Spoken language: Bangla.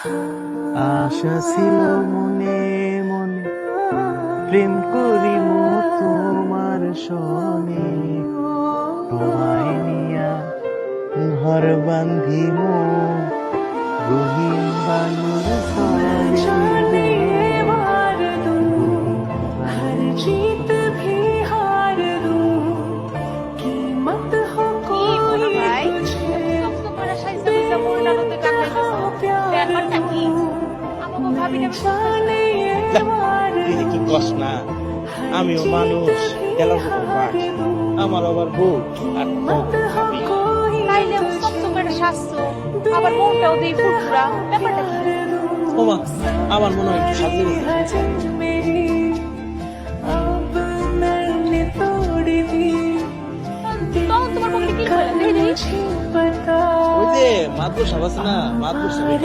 আশা ছিল মনে মনে প্রেম করিব তোমার সনে, তোমায় নিয়া ঘর বান্ধিব রহিম বানুর সনে। তুই কি কস না, আমিও মানুষ, গেলাম আমার আবার বউ আর ভাবি। তাইলে স্বাস্থ্য আবার মনটাও দেই ফুটফুরা, ব্যাপারটা কি? ওমা, আমার মনে হয় একটু সাজিয়ে তখন তোমার পক্ষে কি হলো? ওই যে মাদুর সাহেব আছে না, মাদুর সাহেব